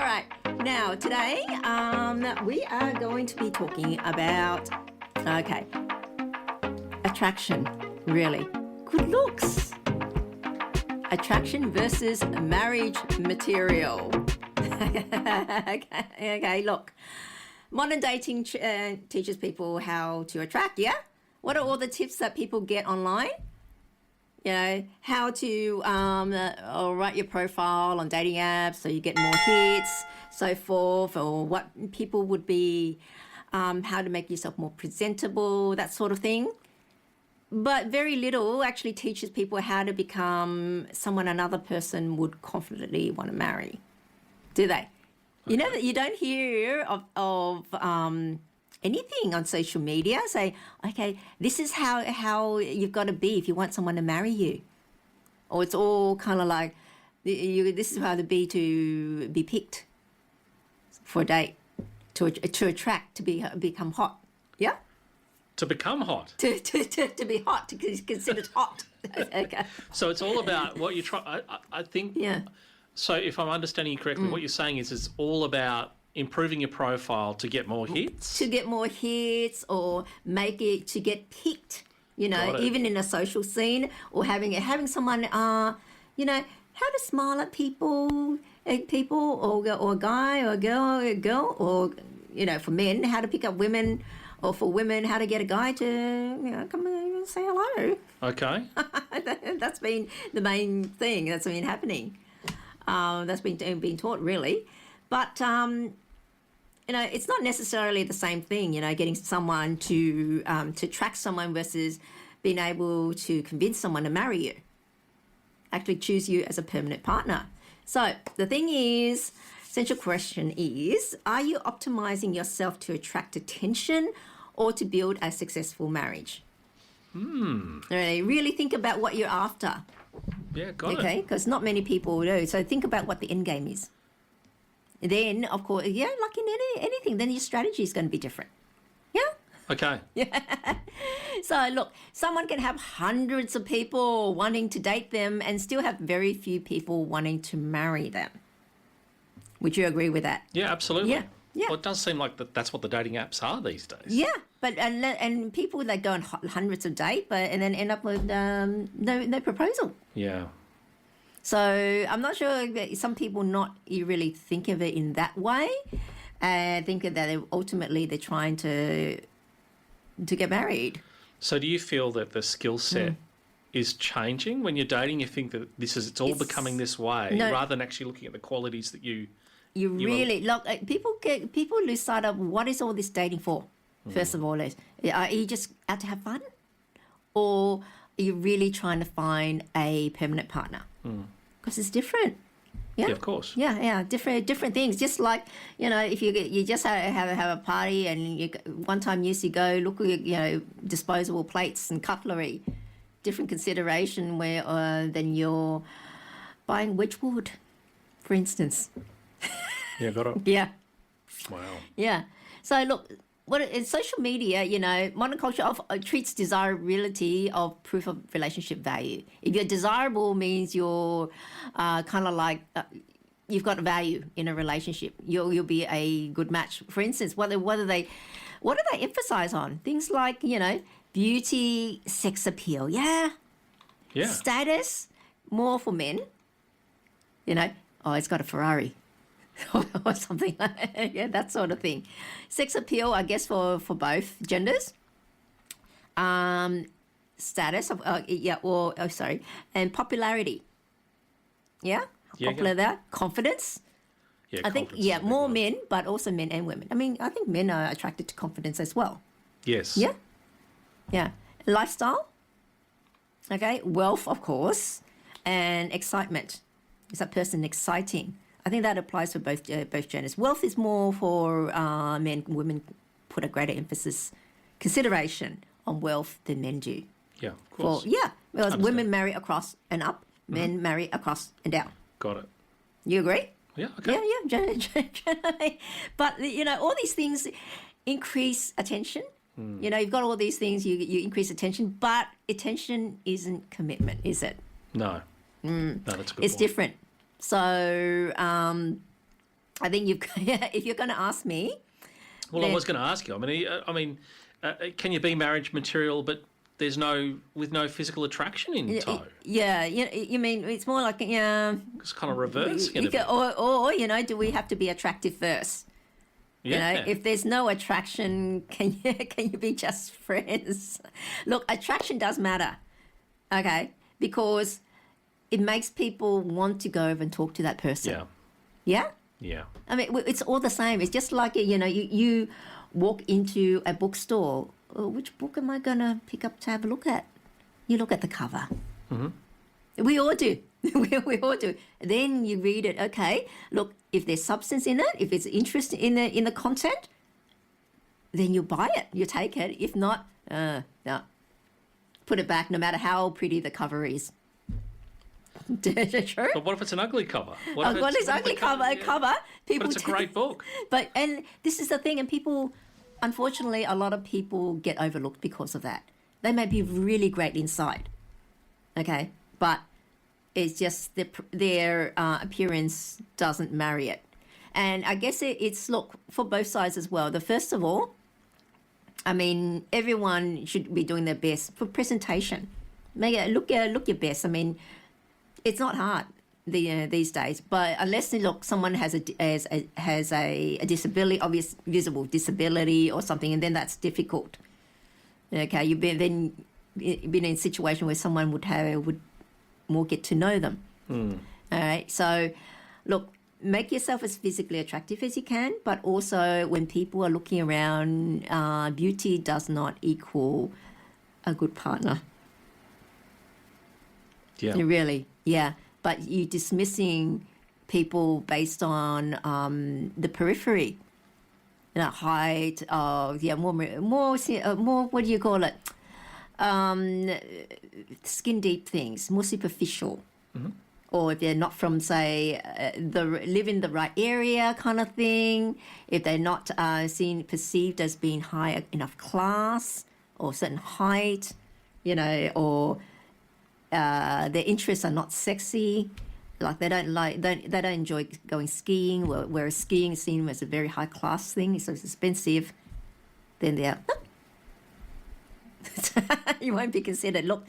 right. Now, today, we are going to be talking about, attraction, really. Good looks. Attraction versus marriage material. Okay, look. Modern dating teaches people how to attract, yeah? What are all the tips that people get online? You know, how to write your profile on dating apps so you get more hits, so forth, or what people would be, how to make yourself more presentable, that sort of thing. But very little actually teaches people how to become someone another person would confidently want to marry. Do they? Okay. You know that you don't hear of anything on social media say, okay, this is how you've got to be if you want someone to marry you. Or it's all kind of like, this is how to be picked for a date, to attract, to become hot. Yeah? To become hot? To be hot, to be considered hot. Okay. So it's all about what you try. I think... Yeah. So if I'm understanding you correctly, what you're saying is it's all about improving your profile to get more hits? To get more hits, or make it to get picked, you know, even in a social scene, or having someone, you know, how to smile at people, or a guy, or a girl, or, you know, for men, how to pick up women, or for women, how to get a guy to, you know, come and say hello. Okay. That's been the main thing that's been happening. That's been taught, really. But, you know, it's not necessarily the same thing, you know, getting someone to attract someone versus being able to convince someone to marry you, actually choose you as a permanent partner. So the thing is, essential question is, are you optimizing yourself to attract attention or to build a successful marriage? Really think about what you're after. Yeah, got it. Okay, because not many people do. So think about what the end game is. Then, of course, yeah, like in anything, then your strategy is going to be different. Yeah? Okay. Yeah. So, look, someone can have hundreds of people wanting to date them and still have very few people wanting to marry them. Would you agree with that? Yeah, absolutely. Yeah. Yeah. Well, it does seem like that's what the dating apps are these days. Yeah, but and people, they go on hundreds of dates, and then end up with no proposal. Yeah. So I'm not sure that some people not really think of it in that way. Think that ultimately they're trying to get married. So do you feel that the skill set is changing when you're dating? You think that it's all becoming this way, rather than actually looking at the qualities that you really look. People lose sight of what is all this dating for. First of all, are you just out to have fun, or are you really trying to find a permanent partner? Because it's different. Yeah, of course. Yeah, different things. Just like, you know, if you just have a party and one time you go look at, you know, disposable plates and cutlery, different consideration where than you're buying Wedgwood, for instance. Yeah, got it. Yeah. Wow. Yeah. So look, in social media, you know, modern culture treats desirability of proof of relationship value. If you're desirable, means you're kind of like you've got value in a relationship. You'll be a good match. For instance, what do they emphasize on? Things like, you know, beauty, sex appeal. Yeah. Status, more for men. You know, it's got a Ferrari. Or something like that. Yeah, that sort of thing. Sex appeal, I guess, for both genders. Status of and popularity. Yeah, popular there. Confidence. Yeah, I think more men, but also men and women. I mean, I think men are attracted to confidence as well. Yes. Yeah. Lifestyle. Okay, wealth, of course, and excitement. Is that person exciting? I think that applies for both genders. Wealth is more for men. Women put a greater consideration on wealth than men do. Yeah, of course. Because women marry across and up, men marry across and down. Got it. You agree? Yeah, okay. Yeah. Generally. But, you know, all these things increase attention. You know, you've got all these things, you increase attention, but attention isn't commitment, is it? No. No, that's a good It's point. different. So I think if you're going to ask me, well, I was going to ask you. Can you be marriage material, but there's no physical attraction in tow? Yeah, you mean it's more like It's kind of reverse. Or do we have to be attractive first? Yeah. If there's no attraction, can you be just friends? Look, attraction does matter, okay? Because it makes people want to go over and talk to that person. Yeah. Yeah? Yeah. I mean, it's all the same. It's just like, you walk into a bookstore. Oh, which book am I going to pick up to have a look at? You look at the cover. Mm-hmm. We all do. we all do. Then you read it. Okay, look, if there's substance in it, if it's interest in the content, then you buy it. You take it. If not, no. Put it back, no matter how pretty the cover is. True. But what if it's an ugly cover? What if it's ugly cover? People. But it's a great book. And this is the thing, and people, unfortunately, a lot of people get overlooked because of that. They may be really great inside, okay, but it's just their appearance doesn't marry it. And I guess it's look for both sides as well. First of all, I mean, everyone should be doing their best for presentation. Make it look your best. I mean, it's not hard these days, but unless someone has a disability, obvious visible disability or something, and then that's difficult. Okay, you've been in a situation where someone would more get to know them. All right, so look, make yourself as physically attractive as you can, but also when people are looking around, beauty does not equal a good partner. Yeah. Really, yeah. But you're dismissing people based on the periphery, height, more. What do you call it? Skin deep things, more superficial. Mm-hmm. Or if they're not from, say, live in the right area kind of thing, if they're not perceived as being high enough class or certain height, or their interests are not sexy, like they don't enjoy going skiing, whereas skiing is seen as a very high class thing, so it's expensive, then they're you won't be considered. Look,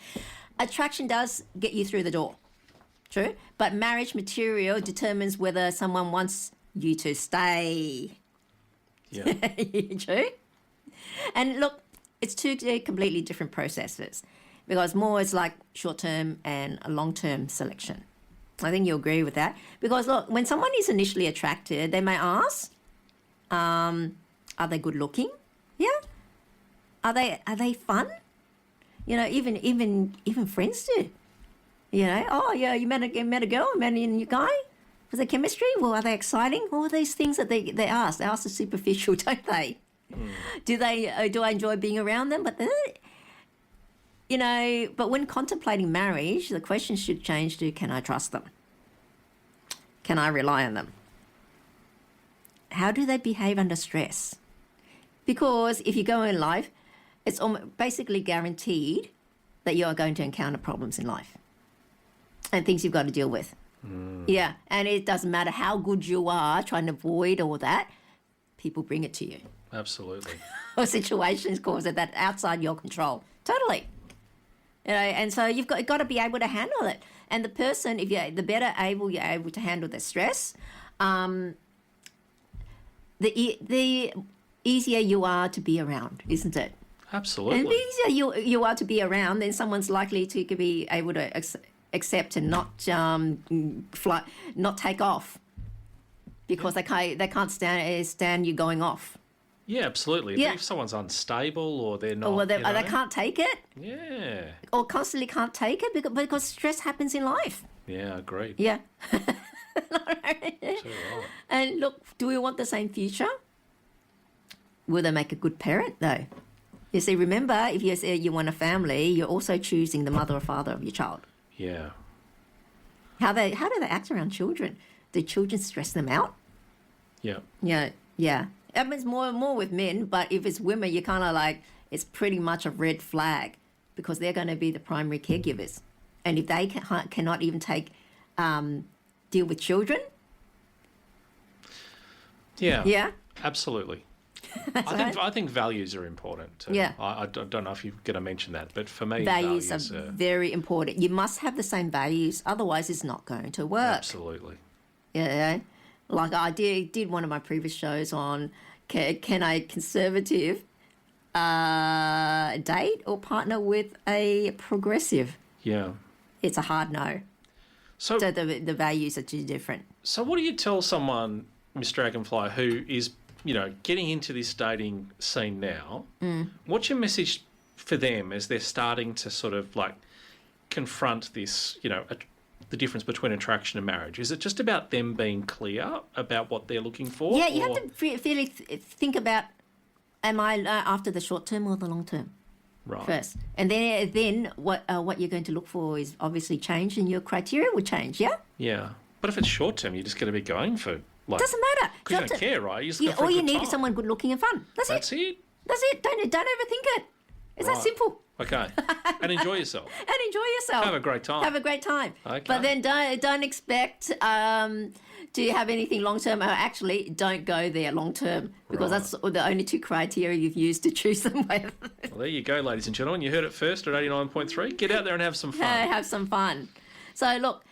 attraction does get you through the door. True, but marriage material determines whether someone wants you to stay. Yeah. True. And look, it's two completely different processes, because more is like short-term and a long-term selection. I think you agree with that, because look, when someone is initially attracted, they may ask, "Are they good looking? Yeah. Are they fun? Even friends do." Oh yeah, you met a girl, met a guy. Was there chemistry? Well, are they exciting? All these things that they ask. They ask are superficial, don't they? Do I enjoy being around them? But but when contemplating marriage, the question should change to: can I trust them? Can I rely on them? How do they behave under stress? Because if you go in life, it's basically guaranteed that you are going to encounter problems in life and things you've got to deal with. Yeah, and it doesn't matter how good you are trying to avoid all that, people bring it to you. Absolutely. Or situations cause it that outside your control. Totally. And so you've got to be able to handle it. And the person, if you're you're able to handle the stress, the easier you are to be around, isn't it? Absolutely. And the easier you are to be around, then someone's likely to be able to accept and not not take off, because they can't stand you going off. Yeah, absolutely. Yeah. If someone's unstable or they're not, or they can't take it. Yeah. Or constantly can't take it because stress happens in life. Yeah, agreed. Yeah. Too right. And look, do we want the same future? Will they make a good parent though? You see, remember, if you say you want a family, you're also choosing the mother or father of your child. Yeah. How do they act around children? Do children stress them out? Yeah. Yeah, yeah. It happens more with men, but if it's women, you're kind of like, it's pretty much a red flag, because they're going to be the primary caregivers. And if they cannot even deal with children. Yeah. Yeah. Absolutely. So, I think values are important too. Yeah. I don't know if you're going to mention that, but for me, values values are are very important. You must have the same values, otherwise it's not going to work. absolutely. Yeah. Like I did one of my previous shows on can a conservative date or partner with a progressive? Yeah. It's a hard no. So, So the values are too different. so what do you tell someone, Miss Dragonfly, who is, getting into this dating scene now? What's your message for them as they're starting to sort of like confront this, the difference between attraction and marriage? Is it just about them being clear about what they're looking for? Yeah, you have to really think about, am I after the short term or the long term? Right. First, and then what you're going to look for is obviously change, and your criteria will change. Yeah, Yeah. But if it's short term, you're just going to be going for like. doesn't matter. Because you don't care, right? You're just going for all a you good need time. is someone good looking and fun. That's That's it. it. That's it. Don't overthink it. It's that Right. simple. Okay. And enjoy yourself. And enjoy yourself. Have a great time. Have a great time. Okay. But then don't expect to have anything long term. Actually, don't go there long term, because Right. that's the only two criteria you've used to choose them with. Well, there you go, ladies and gentlemen. You heard it first at 89.3. Get out there and have some fun. Have some fun. So look,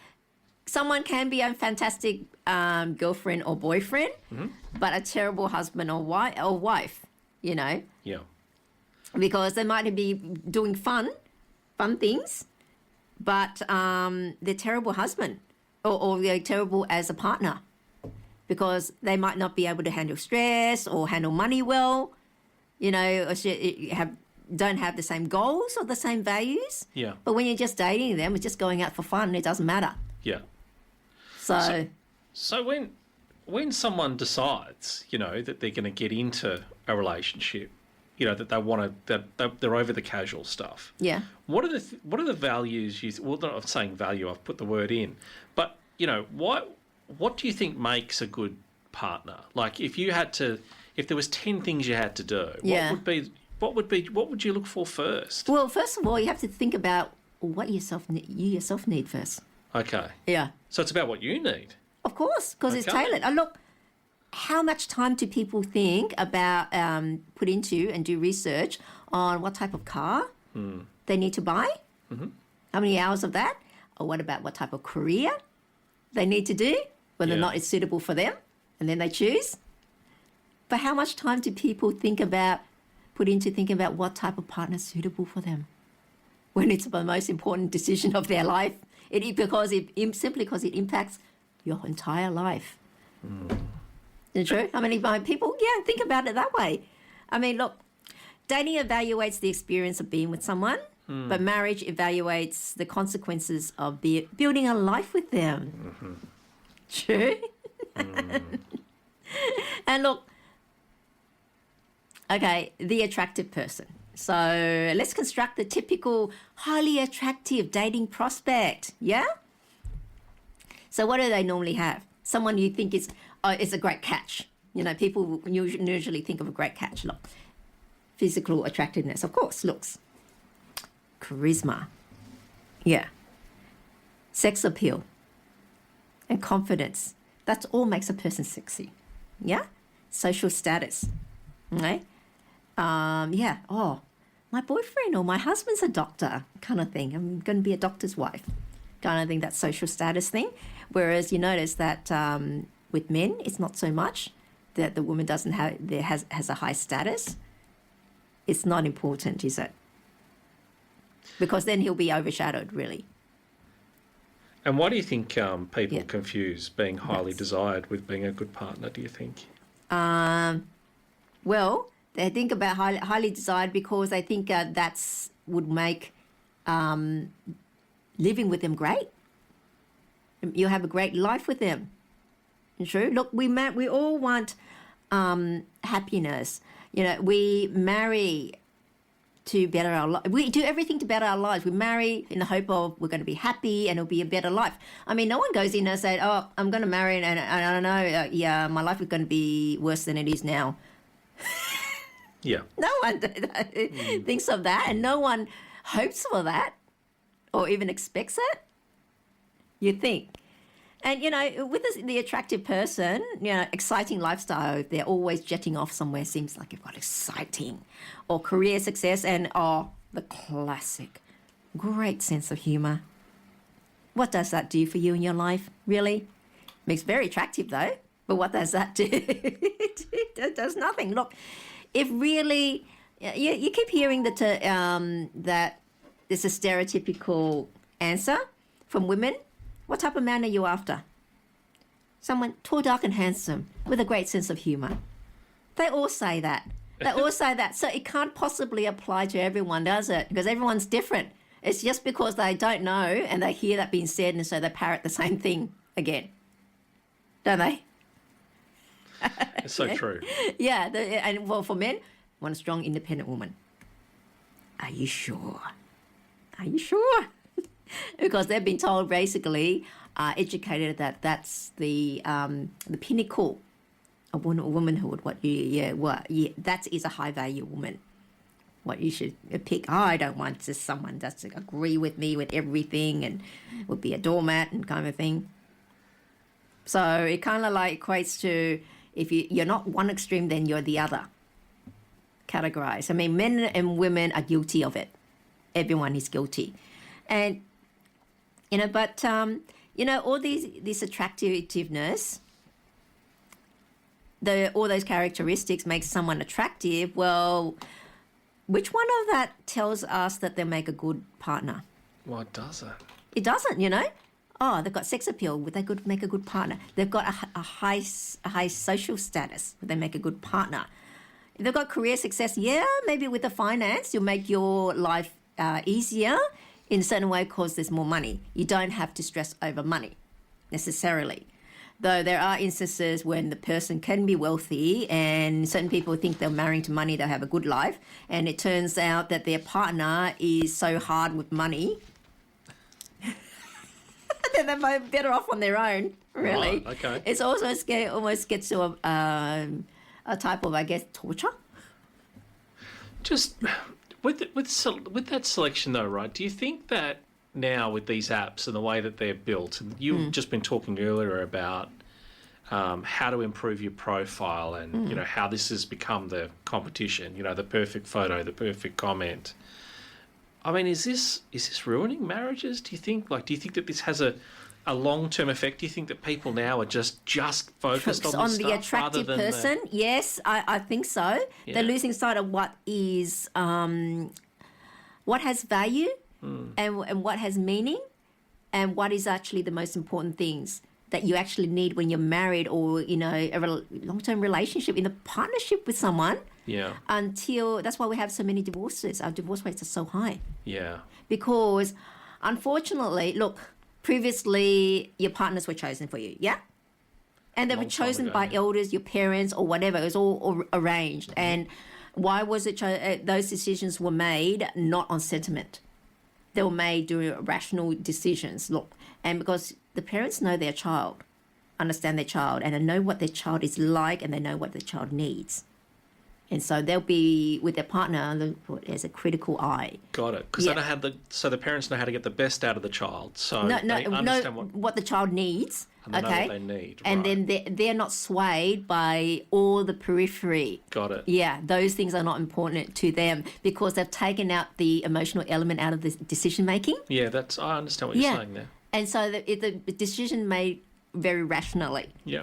someone can be a fantastic girlfriend or boyfriend, but a terrible husband or wife. Yeah. Because they might be doing fun things, but they're terrible husband or they're terrible as a partner, because they might not be able to handle stress or handle money well, or don't have the same goals or the same values. Yeah. But when you're just dating them, it's just going out for fun. It doesn't matter. Yeah. So So when someone decides, that they're going to get into a relationship, that they want to, that they're over the casual stuff. yeah. What are the values you? Well, not saying value. I've put the word in, but what do you think makes a good partner? Like, if there was 10 things you had to do, Yeah. what would you look for first? Well, first of all, you have to think about what you yourself need first. Okay, Yeah. so it's about what you need. Of course, because it's Okay. tailored. Look, how much time do people think about put into and do research on what type of car they need to buy? Mm-hmm. How many hours of that? Or what about what type of career they need to do, whether or Yeah. not it's suitable for them, and then they choose? But how much time do people put into thinking about what type of partner is suitable for them, when it's the most important decision of their life? Simply because it impacts your entire life. Isn't it true? I mean, people, think about it that way. I mean, look, dating evaluates the experience of being with someone, but marriage evaluates the consequences of building a life with them. True? And look, okay, the attractive person. So let's construct the typical highly attractive dating prospect. Yeah? So what do they normally have? Someone you think is a great catch. People usually think of a great catch. Look, physical attractiveness, of course, looks. Charisma. Yeah. Sex appeal. And confidence. That all makes a person sexy. Yeah? Social status. Okay? Yeah. Oh, my boyfriend or my husband's a doctor kind of thing. I'm going to be a doctor's wife kind of thing, that social status thing. Whereas you notice that with men, it's not so much that the woman has a high status. It's not important, is it? Because then he'll be overshadowed, really. And why do you think people Yeah. confuse being highly That's- desired with being a good partner, do you think? Well, they think about highly desired because they think that's would make living with them great. You'll have a great life with them. True. Look, we all want happiness. We marry to better our life. We do everything to better our lives. We marry in the hope of we're going to be happy and it'll be a better life. I mean, no one goes in and says, "Oh, I'm going to marry and I don't know, my life is going to be worse than it is now." Yeah. No one thinks of that, and no one hopes for that or even expects it. You think. And, with the attractive person, exciting lifestyle, they're always jetting off somewhere, seems like you've got exciting. Or career success and, the classic, great sense of humour. What does that do for you in your life, really? Makes very attractive, though. But what does that do? It does nothing. Look, if really, you keep hearing that there's a stereotypical answer from women. What type of man are you after? Someone tall, dark and handsome with a great sense of humour. They all say that. They all say that. So it can't possibly apply to everyone, does it? Because everyone's different. It's just because they don't know and they hear that being said and so they parrot the same thing again. Don't they? It's so true. Yeah. And well, for men, want a strong, independent woman. Are you sure? Are you sure? Because they've been told, basically, educated that that's the pinnacle of womanhood. That is a high value woman. What you should pick. I don't want just someone that's to agree with me with everything and would be a doormat and kind of thing. So it kind of like equates to if you're not one extreme, then you're the other. Categorized. I mean, men and women are guilty of it. Everyone is guilty, and but all this attractiveness, all those characteristics make someone attractive. Well, which one of that tells us that they make a good partner? Well, it doesn't. It doesn't, Oh, they've got sex appeal. Would they make a good partner? They've got a high social status. Would they make a good partner? If they've got career success, maybe with the finance, you'll make your life easier in a certain way because there's more money. You don't have to stress over money necessarily. Though there are instances when the person can be wealthy and certain people think they're marrying to money, they'll have a good life. And it turns out that their partner is so hard with money that they're better off on their own, really. Right, okay. It's also almost gets to a type of, I guess, torture. Just with that selection though, right? Do you think that now with these apps and the way that they're built, and you've just been talking earlier about how to improve your profile and how this has become the competition, the perfect photo, the perfect comment. I mean, is this ruining marriages? Do you think that this has a long-term effect? Do you think that people now are just focused on this the stuff attractive rather than person? Yes, I think so. Yeah. They're losing sight of what is what has value and what has meaning and what is actually the most important things that you actually need when you're married or a long-term relationship in a partnership with someone. Yeah. That's why we have so many divorces. Our divorce rates are so high. Yeah. Because unfortunately, look, previously your partners were chosen for you, yeah? And they were chosen by elders, your parents or whatever. It was all arranged. Mm-hmm. And why was it those decisions were made not on sentiment? They were made during rational decisions. Look, and because the parents know their child, understand their child, and they know what their child is like and they know what their child needs. And so they'll be with their partner as a critical eye. Got it. Because they know the parents know how to get the best out of the child. So they understand what the child needs. And they know what they need. And right. then they're not swayed by all the periphery. Got it. Yeah, those things are not important to them because they've taken out the emotional element out of the decision making. Yeah, I understand what you're saying there. And so the decision made very rationally. Yeah.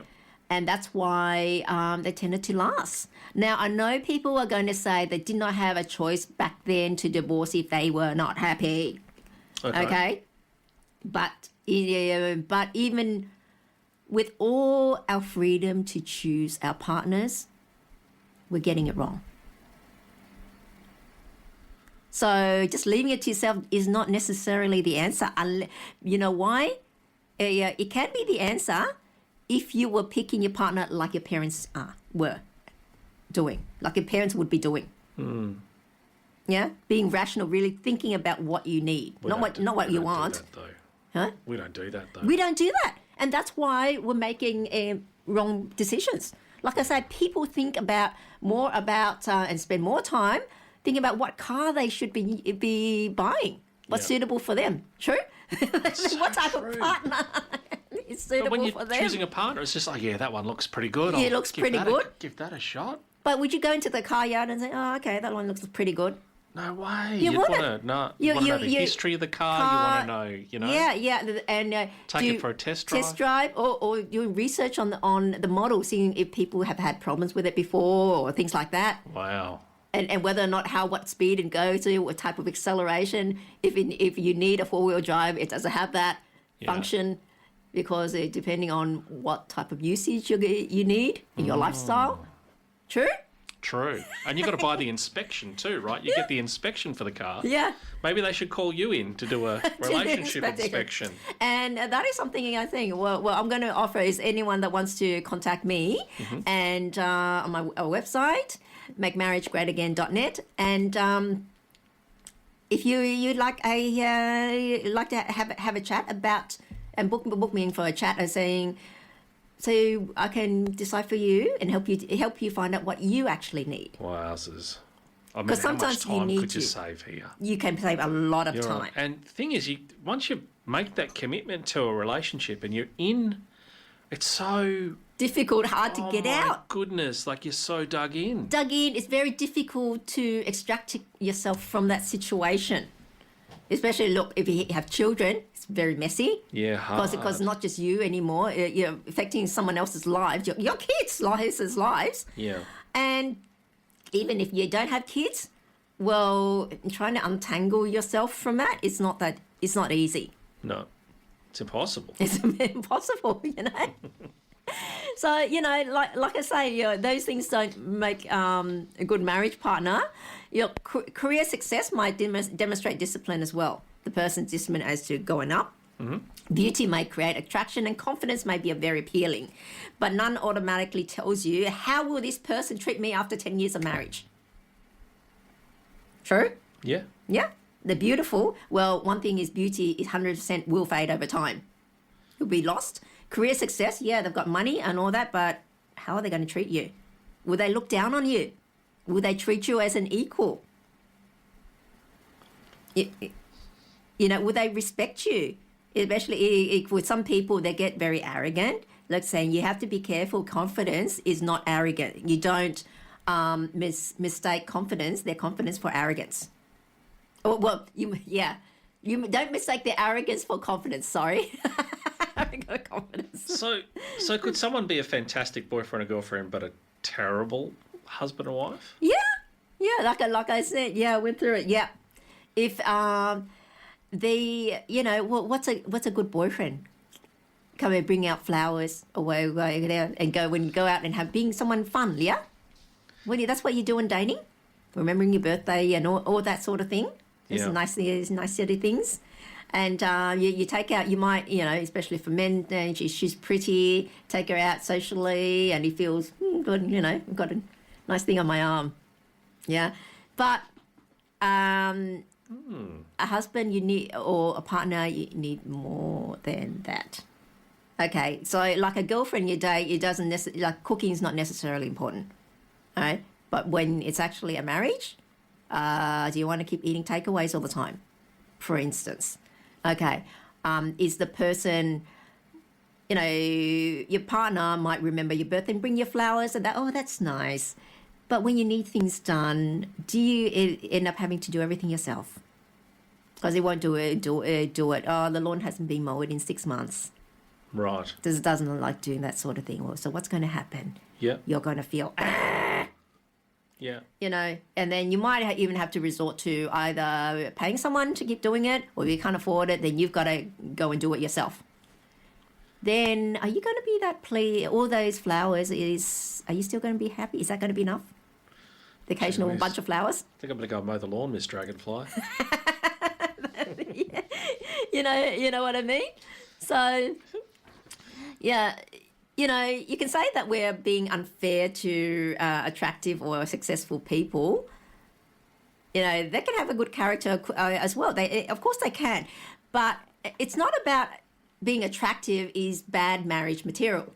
And that's why they tended to last. Now, I know people are going to say they did not have a choice back then to divorce if they were not happy. Okay? But even with all our freedom to choose our partners, we're getting it wrong. So just leaving it to yourself is not necessarily the answer. You know why? It can be the answer if you were picking your partner like your parents were doing, like your parents would be doing. Mm. Yeah? Being rational, really thinking about what you need, not what you want. Do that, though. Huh? We don't do that, though. We don't do that. And that's why we're making wrong decisions. Like I said, people think more about and spend more time thinking about what car they should be buying, what's suitable for them. True? What type of partner is But when suitable you're for them. choosing a partner, it's just like, yeah, that one looks pretty good. Yeah, it I'll looks give pretty that good. Give that a shot. But would you go into the car yard and say, oh, okay, that one looks pretty good? No way. You You'd want want to know. You want to know the history of the car. You want to know, you know. Yeah, and Take it for a test drive. Test drive, or doing research on the model, seeing if people have had problems with it before or things like that. Wow. And whether or not what speed it goes to, what type of acceleration. If you need a 4-wheel drive, it doesn't have that function, because depending on what type of usage you need in your lifestyle. True? True. And you've got to buy the inspection too, right? You get the inspection for the car. Yeah. Maybe they should call you in to do a relationship inspection. And that is something I think, well, I'm going to offer is anyone that wants to contact me and on my website, makemarriagegreatagain.net. And if you'd like to have a chat about, and book me in for a chat and saying, so I can decide for you and help you find out what you actually need. Wowzers. I mean, 'Cause how much sometimes you time need could you to. save here? You can save a lot of You're time. right. And the thing is, once you make that commitment to a relationship and you're in, it's so... Difficult, hard to get out. Oh, my goodness. Like, you're so dug in. It's very difficult to extract yourself from that situation. Especially, look, if you have children, it's very messy. Yeah, hard. Because not just you anymore, you're affecting someone else's lives, your kids' lives. Yeah. And even if you don't have kids, well, trying to untangle yourself from that, it's not easy. No. It's impossible. It's impossible, you know. So, you know, like I say, those things don't make a good marriage partner. Your career success might demonstrate discipline as well. The person's discipline as to going up. Mm-hmm. Beauty may create attraction, and confidence may be very appealing. But none automatically tells you, how will this person treat me after 10 years of marriage? True? Yeah. Yeah. They're beautiful. Well, one thing is beauty is 100% will fade over time. You'll be lost. Career success, yeah, they've got money and all that, but how are they going to treat you? Will they look down on you? Will they treat you as an equal? You know, will they respect you? Especially with some people, they get very arrogant. Like saying, you have to be careful. Confidence is not arrogant. You don't mistake their confidence for arrogance. Oh, well, you don't mistake their arrogance for confidence. Sorry. Confidence. So could someone be a fantastic boyfriend or girlfriend but a terrible husband or wife? Yeah. Like I said, I went through it. Yeah. If what's a good boyfriend? Come and bring out flowers away and go out and being someone fun. Yeah. That's what you do in dating. Remembering your birthday and all that sort of thing. It's nice set of things. And you take out, you might, especially for men, she's pretty, take her out socially, and he feels good, I've got a nice thing on my arm. Yeah. But a husband or a partner, you need more than that. Okay. So like a girlfriend you date, it doesn't necessarily, cooking is not necessarily important. All right. But when it's actually a marriage, do you want to keep eating takeaways all the time, for instance? Okay, is the person, your partner might remember your birthday and bring you flowers and that's nice. But when you need things done, do you end up having to do everything yourself? Because they won't do it. Oh, the lawn hasn't been mowed in 6 months. Right. Doesn't like doing that sort of thing. Well, so what's going to happen? Yeah. You're going to feel... Yeah. And then you might even have to resort to either paying someone to keep doing it, or if you can't afford it, then you've got to go and do it yourself. Then are you going to be all those flowers, are you still going to be happy? Is that going to be enough? The occasional bunch of flowers? I think I'm going to go mow the lawn, Miss Dragonfly. Yeah. You know what I mean? So, yeah. You can say that we're being unfair to attractive or successful people. They can have a good character as well. Of course they can. But it's not about being attractive is bad marriage material.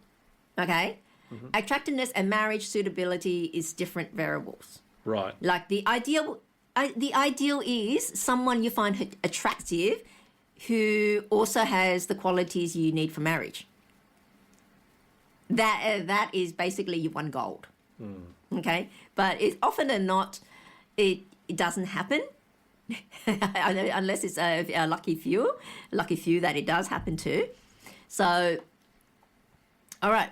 Okay? Mm-hmm. Attractiveness and marriage suitability is different variables. Right. Like the ideal is someone you find attractive who also has the qualities you need for marriage. that is basically you won gold. Okay, but it's often than not, it doesn't happen. Unless it's a lucky few that it does happen to. So, all right.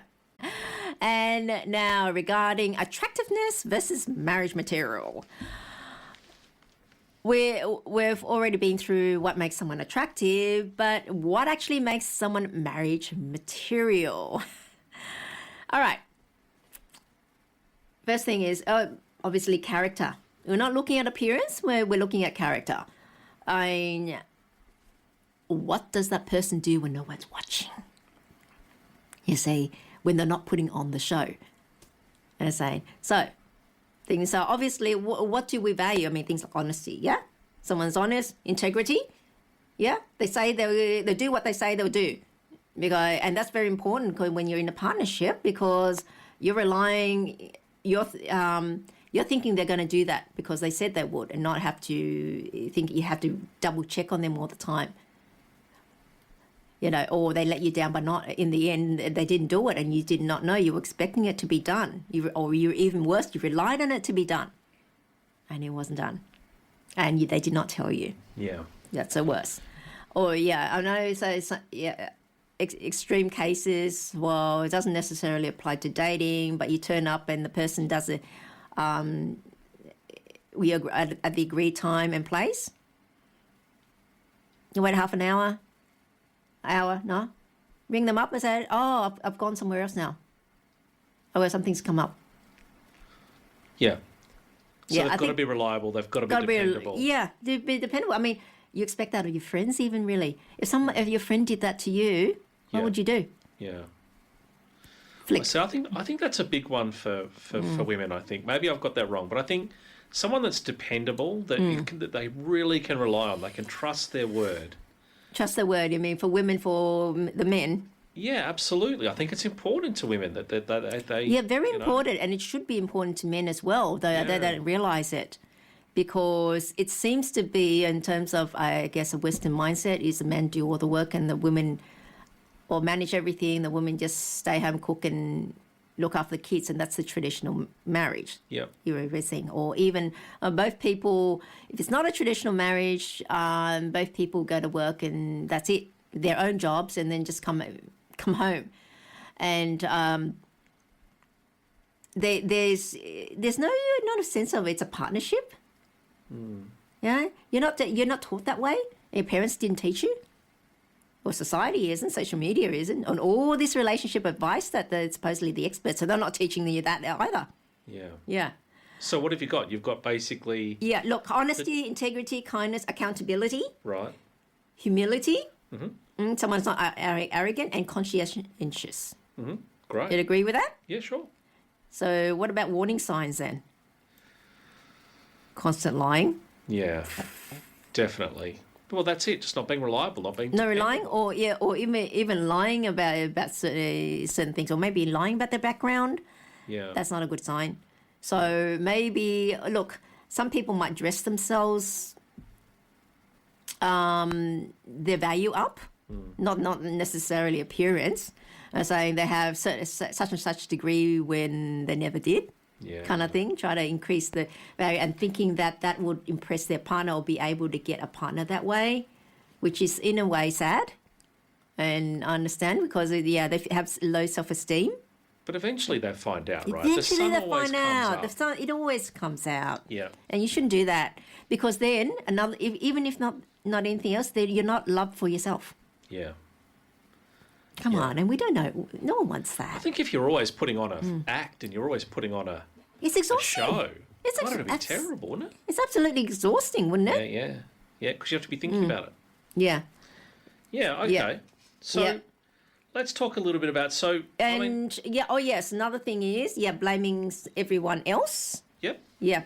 And now regarding attractiveness versus marriage material. We've already been through what makes someone attractive, but what actually makes someone marriage material? All right. First thing is, obviously, character. We're not looking at appearance, we're looking at character. What does that person do when no one's watching? You see, when they're not putting on the show. And I say, so obviously, what do we value? I mean, things like honesty, yeah? Someone's honest, integrity, yeah? They say they do what they say they'll do. And that's very important when you're in a partnership, because you're relying, you're thinking they're going to do that because they said they would, and not have to think you have to double check on them all the time. Or they let you down by not, in the end, they didn't do it and you did not know. You were expecting it to be done. Or you're even worse, you relied on it to be done. And it wasn't done. And they did not tell you. Yeah. That's the worst. Or, I know, extreme cases, well, it doesn't necessarily apply to dating, but you turn up and the person does it, we agree at the agreed time and place. You wait half an hour, no? Ring them up and say, I've gone somewhere else now. Well, something's come up. Yeah. So they've got to be reliable. They've got to be dependable. Be dependable. I mean, you expect that of your friends even, really. If your friend did that to you, what would you do? Yeah. Flick. So I think that's a big one for women, I think. Maybe I've got that wrong, but I think someone that's dependable, that they really can rely on, they can trust their word. Trust their word, you mean, for women, for the men? Yeah, absolutely. I think it's important to women that they... Yeah, very important, and it should be important to men as well, though they don't realise it. Because it seems to be, in terms of, I guess, a Western mindset, is the men do all the work and the women... or manage everything, the women just stay home, cook and look after the kids, and that's the traditional marriage. Yeah. You're everything. Or even both people, if it's not a traditional marriage, both people go to work and that's it, their own jobs, and then just come home. And there's not a sense of it's a partnership. Yeah, you're not taught that way. Your parents didn't teach you. Well, society isn't, social media isn't, and all this relationship advice that they're supposedly the experts, so they're not teaching you that either. Yeah. Yeah. So what have you got? You've got basically... Yeah, look, honesty, integrity, kindness, accountability. Right. Humility. Mm-hmm. Someone's not arrogant and conscientious. Mm-hmm. Great. You'd agree with that? Yeah, sure. So what about warning signs then? Constant lying. Yeah, definitely. Well, that's it. Just not being reliable, not being relying, or even lying about certain things, or maybe lying about their background. Yeah, that's not a good sign. So maybe look, some people might dress themselves, their value up, not necessarily appearance, saying they have such and such degree when they never did. Yeah. Kind of thing, try to increase the value and thinking that would impress their partner or be able to get a partner that way, which is in a way sad. And I understand because, they have low self-esteem. But eventually they find out, right? Eventually the sun they always find out. comes The sun, it always comes out. Yeah. And you shouldn't do that because then, even if not anything else, then you're not loved for yourself. Yeah. Come on, and we don't know. No one wants that. I think if you're always putting on an act and you're always putting on a show, it'd be terrible, wouldn't it? It's absolutely exhausting, wouldn't it? Yeah, because you have to be thinking about it. Yeah. Yeah, okay. Yeah. So let's talk a little bit about... another thing is, blaming everyone else. Yep. Yeah.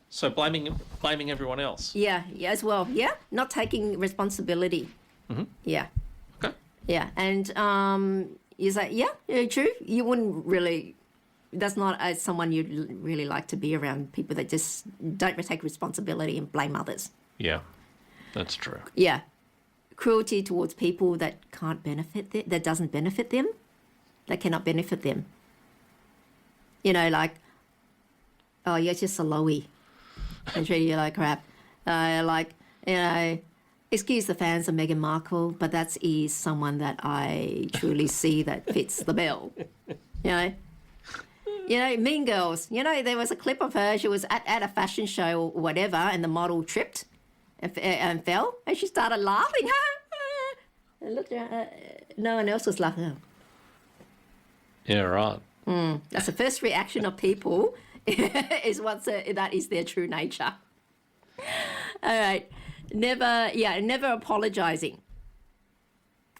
So blaming everyone else. Yeah, as well. Yeah, not taking responsibility. Mm-hmm. Yeah. Okay. Yeah, and you say, true. You wouldn't really. That's not someone you'd really like to be around. People that just don't take responsibility and blame others. Yeah, that's true. Yeah, cruelty towards people that can't benefit that doesn't benefit them. that cannot benefit them. You know, like, oh, you're just a lowy and treat you like crap. Like, you know, excuse the fans of Meghan Markle, but that is someone that I truly see that fits the bill. You know, Mean Girls. You know, there was a clip of her. She was at a fashion show or whatever, and the model tripped and fell, and she started laughing. And looked at her. No one else was laughing. Yeah, right. That's the first reaction of people. That is their true nature. All right, never apologizing.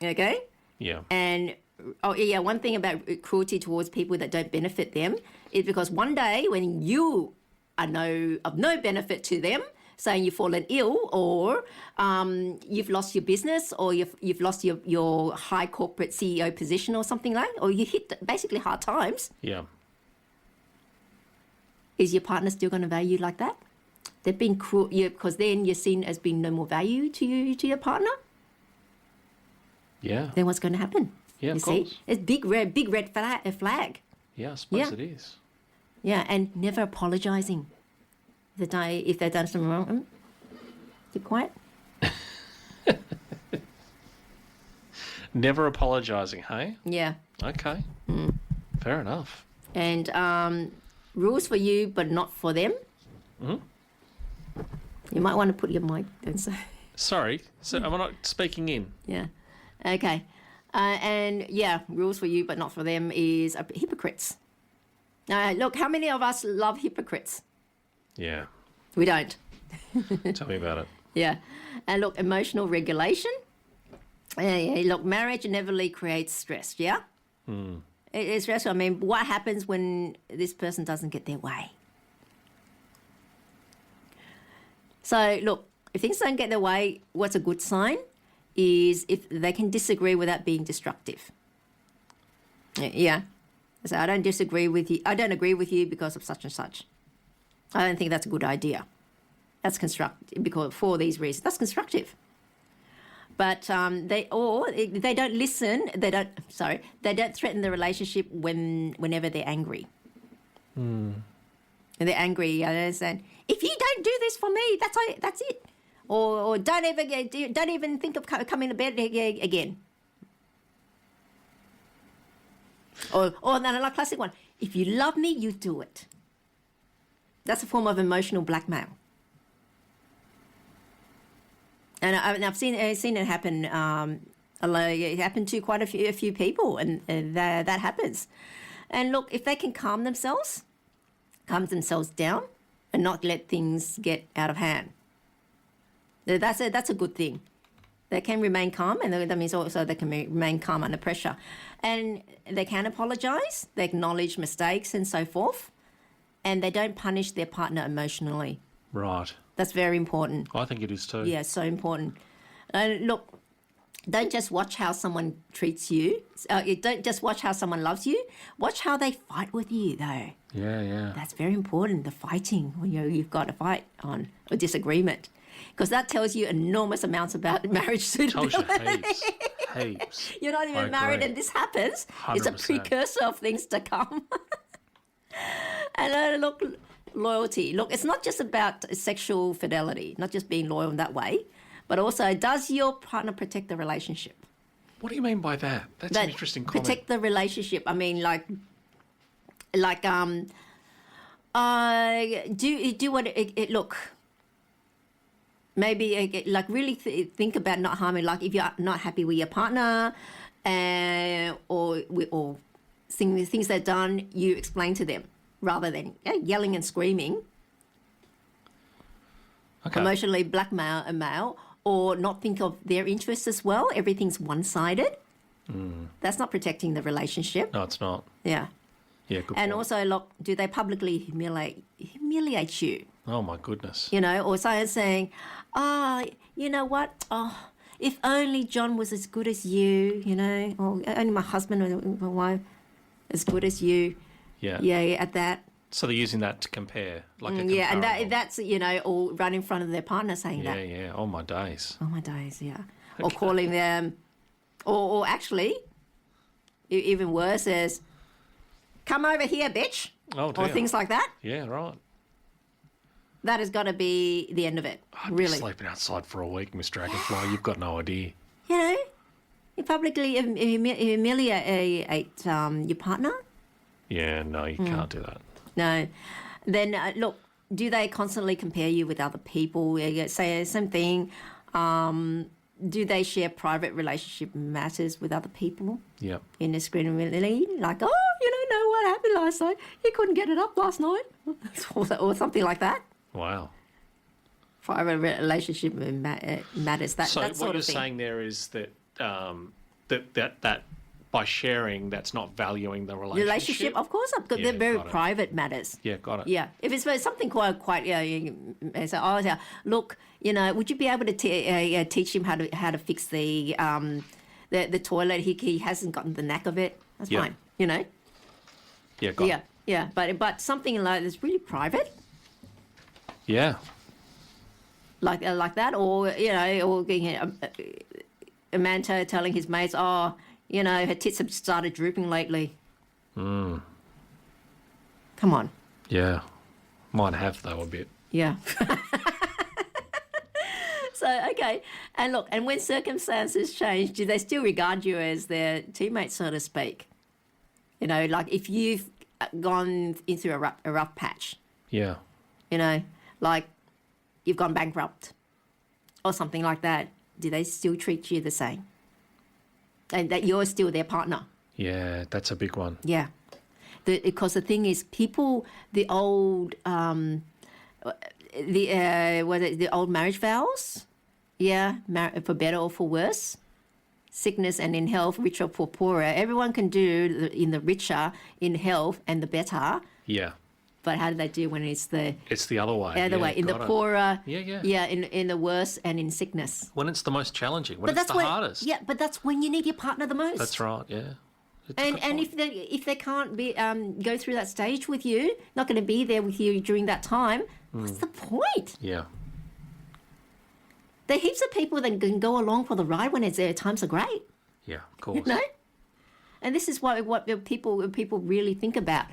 Okay. Yeah. And one thing about cruelty towards people that don't benefit them is because one day when you are of no benefit to them, saying you've fallen ill or you've lost your business or you've lost your high corporate CEO position or something like, or you hit basically hard times. Yeah. Is your partner still going to value you like that? They've been cruel, because then you're seen as being no more value to your partner. Yeah. Then what's going to happen? Yeah, you of see? course. It's big red flag. Yeah, I suppose it is. Yeah, and never apologising. If they've done something wrong, keep quiet. Never apologising, hey? Yeah. Okay. Fair enough. And rules for you, but not for them. Mm-hmm. You might want to put your mic down. Sorry, so am I not speaking in? Yeah. Okay. And rules for you, but not for them is hypocrites. Now, look, how many of us love hypocrites? Yeah. We don't. Tell me about it. Yeah. And look, emotional regulation. Look, marriage inevitably creates stress, yeah? It's stressful. I mean, what happens when this person doesn't get their way? So, look, if things don't get their way, what's a good sign is if they can disagree without being destructive. Yeah. So I don't disagree with you. I don't agree with you because of such and such. I don't think that's a good idea. That's constructive because for these reasons. That's constructive. But they don't listen. They don't threaten the relationship whenever they're angry. And they're angry. I understand. If you don't do this for me, that's it. Or don't even think of coming to bed again. Or another classic one. If you love me, you do it. That's a form of emotional blackmail. And I've seen it happen. It happened to quite a few people, and that happens. And look, if they can calm themselves down, and not let things get out of hand, that's a good thing. They can remain calm, and that means also they can remain calm under pressure, and they can apologise, they acknowledge mistakes, and so forth, and they don't punish their partner emotionally. Right. That's very important. I think it is too. Yeah, so important. Look, don't just watch how someone treats you. Don't just watch how someone loves you. Watch how they fight with you, though. Yeah. That's very important, the fighting, when you've got a fight on a disagreement. Because that tells you enormous amounts about marriage suitability. Tells you heaps. You're not even married and this happens. 100%. It's a precursor of things to come. And look, loyalty. Look, it's not just about sexual fidelity, not just being loyal in that way, but also does your partner protect the relationship? What do you mean by that? That's an interesting comment. Protect the relationship. I mean, do what it look. Maybe really think about not harming. Like if you're not happy with your partner, or things they've done, you explain to them rather than yelling and screaming. Okay. Emotionally blackmail a male, or not think of their interests as well. Everything's one-sided. That's not protecting the relationship. No, it's not. Yeah. Yeah, good And point. also, look, do they publicly humiliate you? Oh, my goodness. You know, or someone saying, you know what? Oh, if only John was as good as you, you know, or only my husband or my wife as good as you. Yeah. Yeah, at that. So they're using that to compare, like a Yeah, and comparable. that's, you know, all right in front of their partner saying that. Yeah. Oh, my days. Oh, my days, yeah. Or calling them, or actually, Even worse is, come over here, bitch, Oh, dear. or things like that. Yeah, right. That has got to be the end of it. I'd be really, sleeping outside for a week, Miss Dragonfly. You've got no idea. you know, you publicly humiliate your partner. Yeah, no, you can't do that. No. Then, look, do they constantly compare you with other people? Say something. Do they share private relationship matters with other people Yep. indiscriminately? Like, oh, you don't know what happened last night. You couldn't get it up last night. Or something like that. Wow. Private relationship matters. That So sort what of you're thing. saying there is that that by sharing, that's not valuing the relationship. Of course, because Yeah, they're very got it. private matters. Yeah, got it. Yeah, if it's for something quite so look, would you be able to teach him how to fix the toilet? He hasn't gotten the knack of it. That's Yeah. fine. Yeah, got Yeah, it. yeah, but something like that's really private, Yeah. like that, or or getting a man telling his mates, oh, her tits have started drooping lately. Come on. Yeah. Might have though a bit. Yeah. So, okay. And look, and when circumstances change, do they still regard you as their teammate, so to speak? Like if you've gone into a rough patch, Yeah. like you've gone bankrupt or something like that, do they still treat you the same? And that you're still their partner? Yeah, that's a big one. Yeah. Because the thing is, people, the old the old marriage vows, yeah, for better or for worse, sickness and in health, richer or poorer. Everyone can do in the richer, in health, and the better. Yeah. But how do they do when it's the It's the other way. other way, in the got it. poorer? Yeah. in the worse and in sickness. When it's the most challenging, when it's the hardest. Yeah, but that's when you need your partner the most. That's right, yeah. It's a And good and point. if they can't be go through that stage with you, not going to be there with you during that time, what's the point? Yeah. There are heaps of people that can go along for the ride when their times are great, Yeah, of course. And this is what people really think about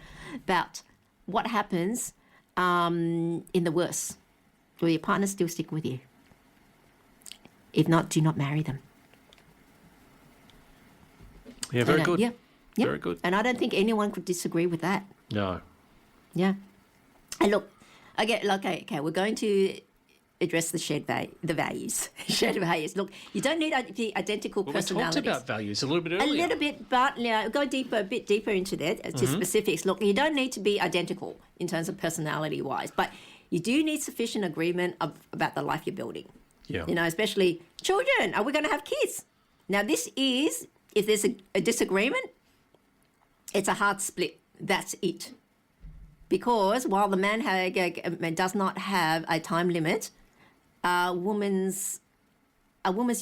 what happens in the worst. Will your partner still stick with you? If not, do not marry them. Yeah, very good. Yeah. Yep. Very good. And I don't think anyone could disagree with that. No. Yeah. And look, okay, we're going to address the values. Shared values. Look, you don't need the identical Well, we personalities. talked about values a little bit A earlier. little bit, but go a bit deeper into that, to specifics. Look, you don't need to be identical in terms of personality-wise, but you do need sufficient agreement about the life you're building. Yeah. Especially children. Are we going to have kids? Now, this is, if there's a disagreement, it's a hard split. That's it. Because while the man does not have a time limit, a woman's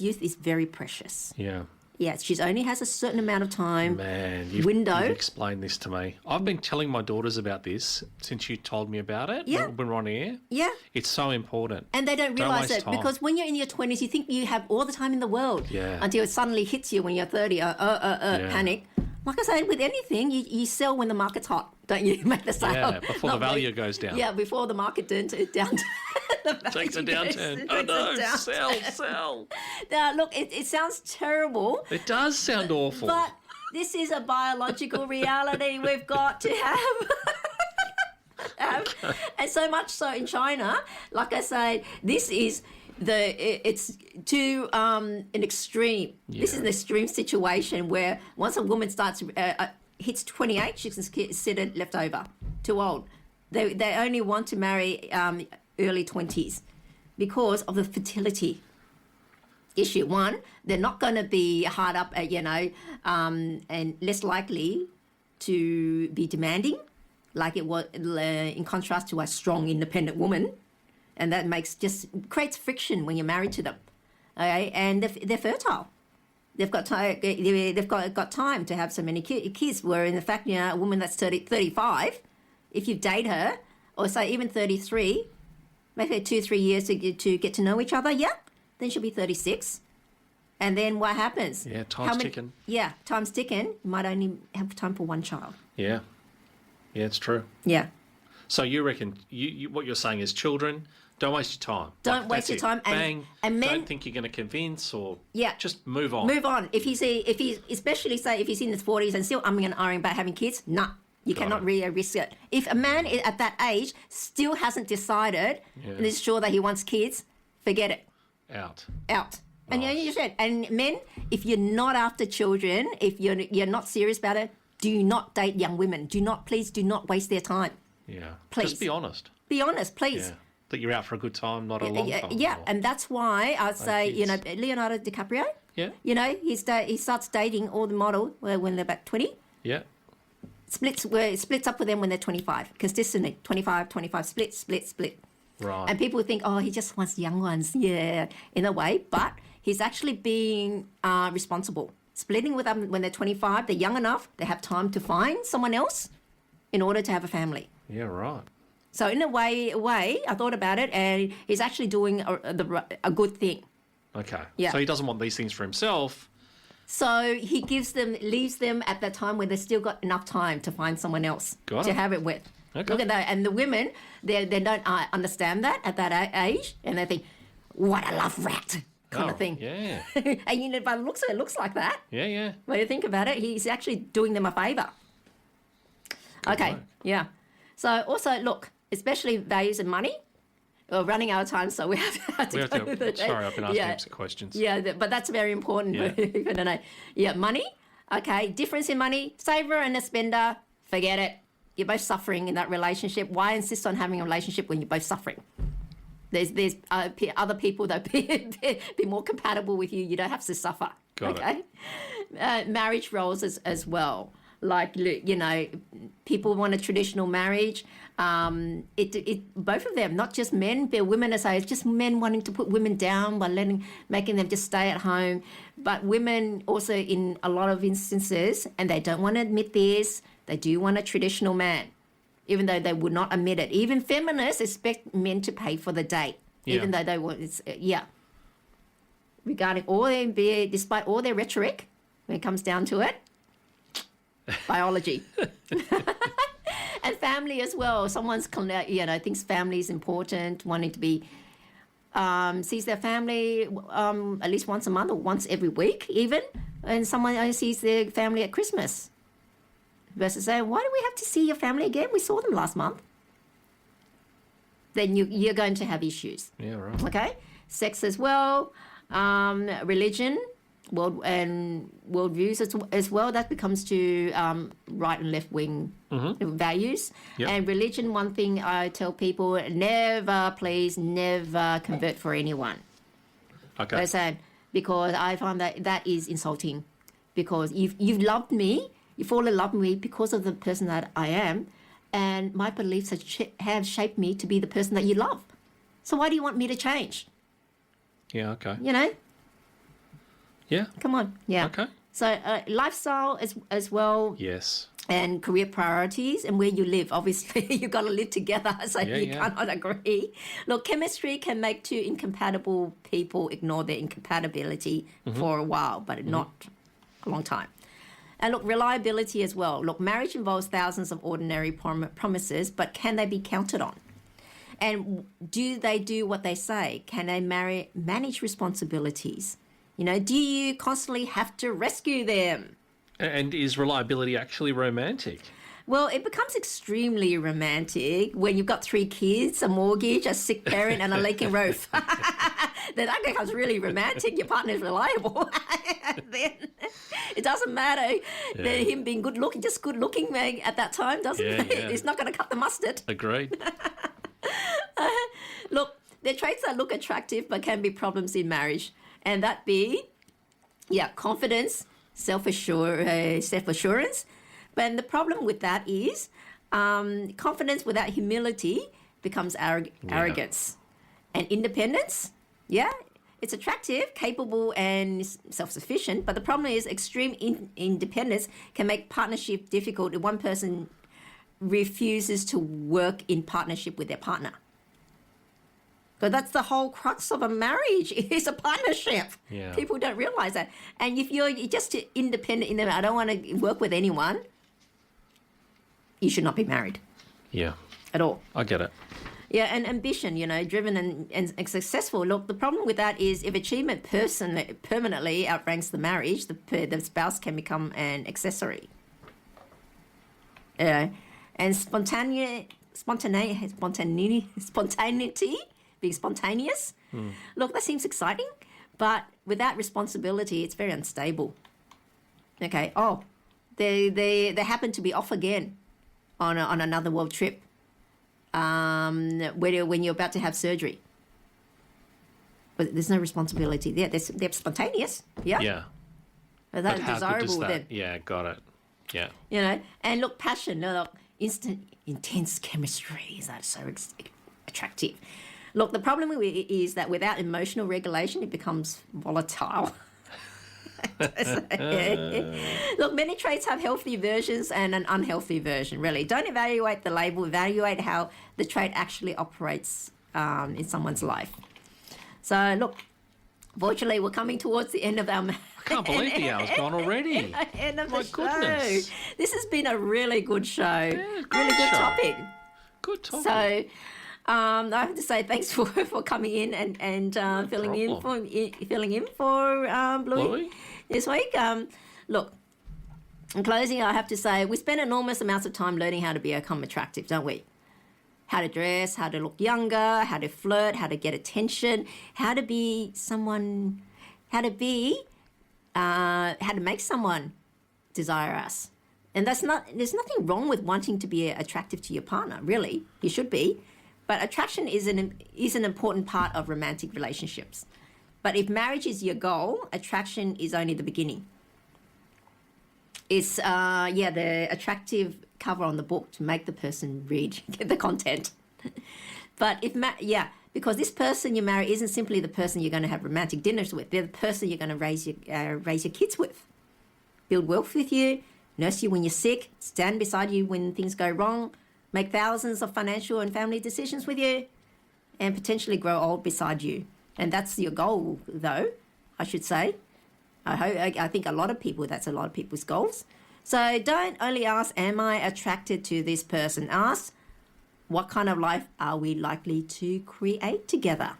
youth is very precious. Yeah. Yes, she only has a certain amount of time. Man, You've you've explained this to me. I've been telling my daughters about this since you told me about it. Yeah. When we're on air. Yeah. It's so important. And they don't realise waste it time. because when you're in your 20s, you think you have all the time in the world. Yeah. Until it suddenly hits you when you're 30. Panic. Like I say, with anything, you sell when the market's hot, don't you? Make the sale. Yeah, before the Not value goes down. Yeah, before the market turns down. Takes a downturn. Oh no, sell. Now, look, it sounds terrible, It does sound awful. but this is a biological reality we've got to have. And so much so in China, like I say, this is it's to an extreme. This is an extreme situation where once a woman starts hits 28, she's considered left over, too old. They only want to marry early 20s because of the fertility issue. One, they're not going to be hard up, and less likely to be demanding, like it was in contrast to a strong, independent woman. And that creates friction when you're married to them. Okay, and they're fertile. They've got time. They've got time to have so many kids. Where in the fact, a woman that's 35, if you date her, or say even 33, maybe 2-3 years to get to know each other, then she'll be 36. And then what happens? Yeah, time's ticking. Yeah, time's ticking. You might only have time for one child. Yeah. Yeah, it's true. Yeah. So you reckon, what you're saying is children, don't waste your time. Don't waste your time. Bang. And men, don't think you're going to convince or yeah, just move on. Move on. If he's especially say if he's in his 40s and still umming and ahhing about having kids, nah. You cannot really risk it. If a man at that age still hasn't decided and is sure that he wants kids, forget it. Out. And you said, and men, if you're not after children, if you're not serious about it, do not date young women. Please do not waste their time. Yeah. Please. Just be honest. Be honest, please. Yeah. That you're out for a good time, not a long time. Yeah, and that's why I'd say, Leonardo DiCaprio. Yeah. He starts dating all the model when they're about 20. Yeah. Splits up with them when they're 25. Consistently, 25, split. Right. And people think, oh, he just wants young ones. Yeah, in a way. But he's actually being responsible. Splitting with them when they're 25, they're young enough, they have time to find someone else in order to have a family. Yeah, right. So in a way, I thought about it, and he's actually doing a good thing. Okay. Yeah. So he doesn't want these things for himself. So he leaves them at that time where they've still got enough time to find someone else to have it with. Okay. Look at that. And the women, they don't understand that at that age, and they think, what a love rat kind of thing. Yeah. And by the looks of it, looks like that. Yeah. When you think about it, he's actually doing them a favour. Okay, yeah. So also, look, especially values and money. We're running out of time, so we have to go. Sorry, I've been asking heaps of questions. Yeah, but that's very important. Yeah. I don't know. Yeah, money. Okay, difference in money. Saver and a spender. Forget it. You're both suffering in that relationship. Why insist on having a relationship when you're both suffering? There's other people that be more compatible with you. You don't have to suffer. Got it. Marriage roles as well. Like, people want a traditional marriage. Both of them, not just men, but women as it's just men wanting to put women down by making them just stay at home. But women also in a lot of instances, and they don't want to admit this, they do want a traditional man, even though they would not admit it. Even feminists expect men to pay for the date, even though they want, regarding despite all their rhetoric, when it comes down to it, biology. And family as well. Someone's, thinks family is important, wanting to be, sees their family at least once a month or once every week even. And someone only sees their family at Christmas. Versus saying, why do we have to see your family again? We saw them last month. Then you're going to have issues. Yeah, right. Okay? Sex as well. Religion. Worldviews as well. That becomes to right and left wing values. Yep. And religion, one thing I tell people, never convert for anyone. Okay. I said, because I find that is insulting. Because you've loved me, you fall in love with me because of the person that I am, and my beliefs have shaped me to be the person that you love. So why do you want me to change? Yeah, okay. Yeah. Come on. Yeah. Okay. So lifestyle as well. Yes. And career priorities and where you live. Obviously, you've got to live together, so you cannot agree. Look, chemistry can make two incompatible people ignore their incompatibility for a while, but not a long time. And look, reliability as well. Look, marriage involves thousands of ordinary promises, but can they be counted on? And do they do what they say? Can they manage responsibilities? Do you constantly have to rescue them? And is reliability actually romantic? Well, it becomes extremely romantic when you've got 3 kids, a mortgage, a sick parent, and a leaking roof. Then that becomes really romantic. Your partner's reliable. Then it doesn't matter that him being good looking at that time, doesn't it? Yeah. It's not going to cut the mustard. Agreed. Look, there are traits that look attractive but can be problems in marriage. And that be, confidence, self-assurance. But the problem with that is confidence without humility becomes arrogance. And independence, it's attractive, capable, and self-sufficient. But the problem is extreme independence can make partnership difficult if one person refuses to work in partnership with their partner. But that's the whole crux of a marriage. It is a partnership. Yeah. People don't realize that. And if you're just independent, I don't want to work with anyone, you should not be married Yeah. at all. I get it. Yeah, and ambition, driven and successful. Look, the problem with that is if achievement permanently outranks the marriage, the spouse can become an accessory. And spontaneity, being spontaneous. Look, that seems exciting, but without responsibility, it's very unstable. Okay. Oh, they happen to be off again on another world trip. When you're about to have surgery, but there's no responsibility there. They're spontaneous. Yeah. Yeah. But that's But how good desirable is that? then. Yeah, got it. Yeah. And look, passion. Look, intense chemistry. Is that so attractive? Look, the problem with it is that without emotional regulation, it becomes volatile. Look, many traits have healthy versions and an unhealthy version, really. Don't evaluate the label, evaluate how the trait actually operates in someone's life. So, look, fortunately, we're coming towards the end of our... I can't believe the hour's gone already. End of My the show. goodness. This has been a really good show. Yeah, great really good show. topic. Good topic. So, I have to say thanks for coming in and filling in for Bluey this week. Look, in closing, I have to say we spend enormous amounts of time learning how to become attractive, don't we? How to dress, how to look younger, how to flirt, how to get attention, how to be someone, how to make someone desire us. And there's nothing wrong with wanting to be attractive to your partner, really. You should be. But attraction is an important part of romantic relationships. But if marriage is your goal, attraction is only the beginning. It's the attractive cover on the book to make the person read the content. But because this person you marry isn't simply the person you're going to have romantic dinners with. They're the person you're going to raise your kids with, build wealth with you, nurse you when you're sick, stand beside you when things go wrong, make thousands of financial and family decisions with you, and potentially grow old beside you. And that's your goal, though, I should say. I think that's a lot of people's goals. So don't only ask, am I attracted to this person? Ask, what kind of life are we likely to create together?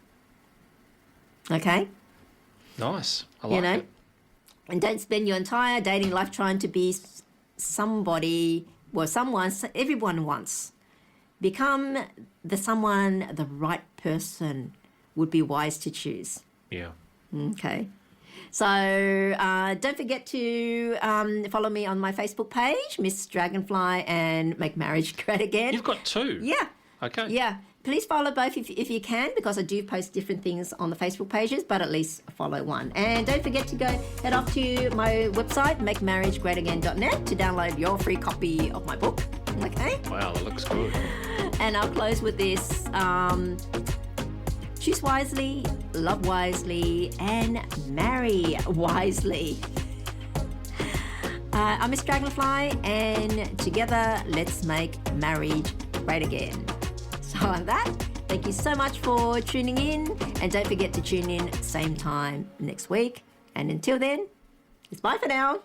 Okay? Nice. I like it. And don't spend your entire dating life trying to be somebody, someone everyone wants. Become the right person would be wise to choose. Yeah. Okay. So don't forget to follow me on my Facebook page, Miss Dragonfly and Make Marriage Great Again. You've got two. Yeah. Okay. Yeah. Please follow both if you can, because I do post different things on the Facebook pages, but at least follow one. And don't forget to head off to my website, makemarriagegreatagain.net, to download your free copy of my book. Okay? Wow, that looks good. And I'll close with this. Choose wisely, love wisely, and marry wisely. I'm Miss Dragonfly, and together, let's make marriage great again. So on that, thank you so much for tuning in, and don't forget to tune in same time next week. And until then, it's bye for now.